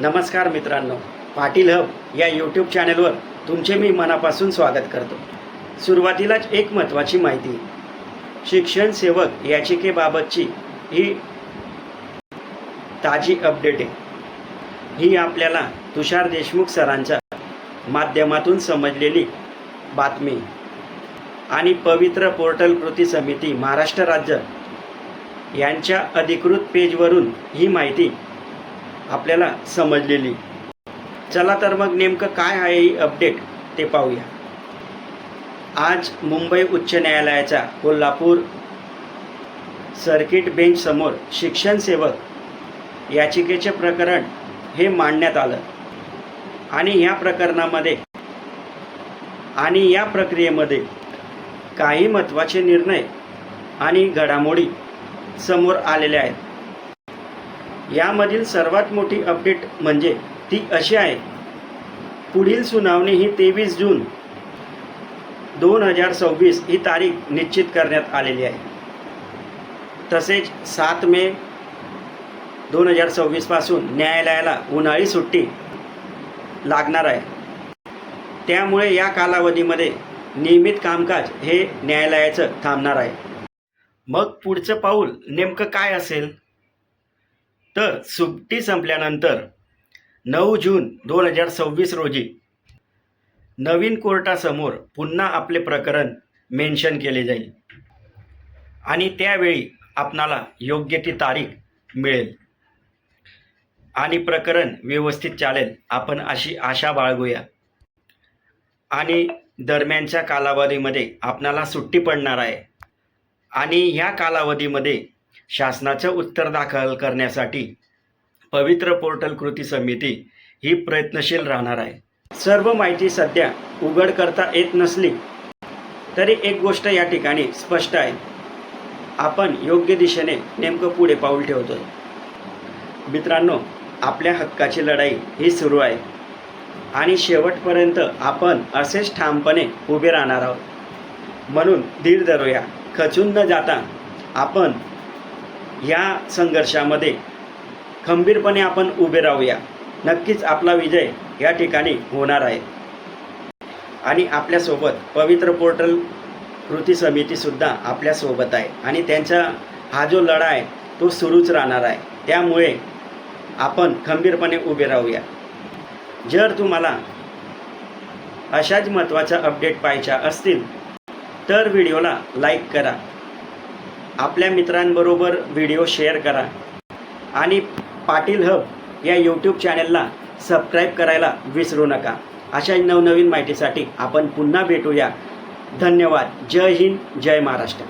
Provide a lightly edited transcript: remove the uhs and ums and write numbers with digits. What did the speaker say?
नमस्कार मित्रांनो, पाटील हब या यूट्यूब चॅनलवर तुमचे मी मनापासून स्वागत करतो। सुरुवातीलाच एक महत्त्वाची माहिती, शिक्षण सेवक याचिकेबाबतची ही ताजी अपडेट आहे। ही आपल्याला तुषार देशमुख सरांच्या माध्यमातून समजलेली बातमी आणि पवित्र पोर्टल कृती समिती महाराष्ट्र राज्य यांच्या अधिकृत पेजवरून ही माहिती आपल्याला समजलेली। चला तर मग नेमकं काय आहे ही अपडेट ते पाहूया। आज मुंबई उच्च न्यायालयाच्या कोल्हापूर सर्किट बेंच समोर शिक्षण सेवक याचिकेचे प्रकरण हे मांडण्यात आलं आणि या प्रकरणामध्ये आणि या प्रक्रियेमध्ये काही महत्त्वाचे निर्णय आणि घडामोडी समोर आलेल्या आहेत। यामधील सर्वात मोठी अपडेट म्हणजे ती अशी आहे, पुढील सुनावणी ही 23 जून 2026 ही तारीख निश्चित करण्यात आलेली आहे। तसेच 7 मे 2026 पासून न्यायालयाला उन्हाळी सुट्टी लागणार आहे। त्यामुळे या कालावधीमध्ये नियमित कामकाज हे न्यायालयाचं थांबणार आहे। मग पुढचं पाऊल नेमकं काय असेल? तर सुट्टी संपल्यानंतर 9 जून 2026 रोजी नवीन कोर्टासमोर पुन्हा आपले प्रकरण मेन्शन केले जाईल आणि त्यावेळी आपणाला योग्य ती तारीख मिळेल आणि प्रकरण व्यवस्थित चालेल, आपण अशी आशा बाळगूया। आणि दरम्यानच्या कालावधीमध्ये आपणाला सुट्टी पडणार आहे आणि ह्या कालावधीमध्ये शासनाचं उत्तर दाखल करण्यासाठी पवित्र पोर्टल कृती समिती ही प्रयत्नशील राहणार आहे। सर्व माहिती सध्या उघड करता येत नसली तरी एक गोष्ट या ठिकाणी स्पष्ट आहे, आपण योग्य दिशेने नेमकं पुढे पाऊल ठेवतोय। मित्रांनो, आपल्या हक्काची लढाई ही सुरू आहे आणि शेवटपर्यंत आपण असेच ठामपणे उभे राहणार आहोत। म्हणून धीर धरूया, खचून न जाता आपण या संघर्षामध्ये खंबीरपणे आपण उभे राहूया। नक्कीच आपला विजय या ठिकाणी होणार आहे आणि आपल्यासोबत पवित्र पोर्टल कृती समितीसुद्धा आपल्यासोबत आहे आणि त्यांचा हा जो लढा आहे तो सुरूच राहणार आहे। त्यामुळे आपण खंबीरपणे उभे राहूया। जर तुम्हाला अशाच महत्त्वाच्या अपडेट पाहायच्या असतील तर व्हिडिओला लाईक करा, आपल्या मित्रांबरोबर व्हिडिओ शेअर करा आणि पाटील हब या यूट्यूब चॅनलला सबस्क्राईब करायला विसरू नका। अशा नवनवीन माहितीसाठी आपण पुन्हा भेटूया। धन्यवाद। जय हिंद, जय महाराष्ट्र।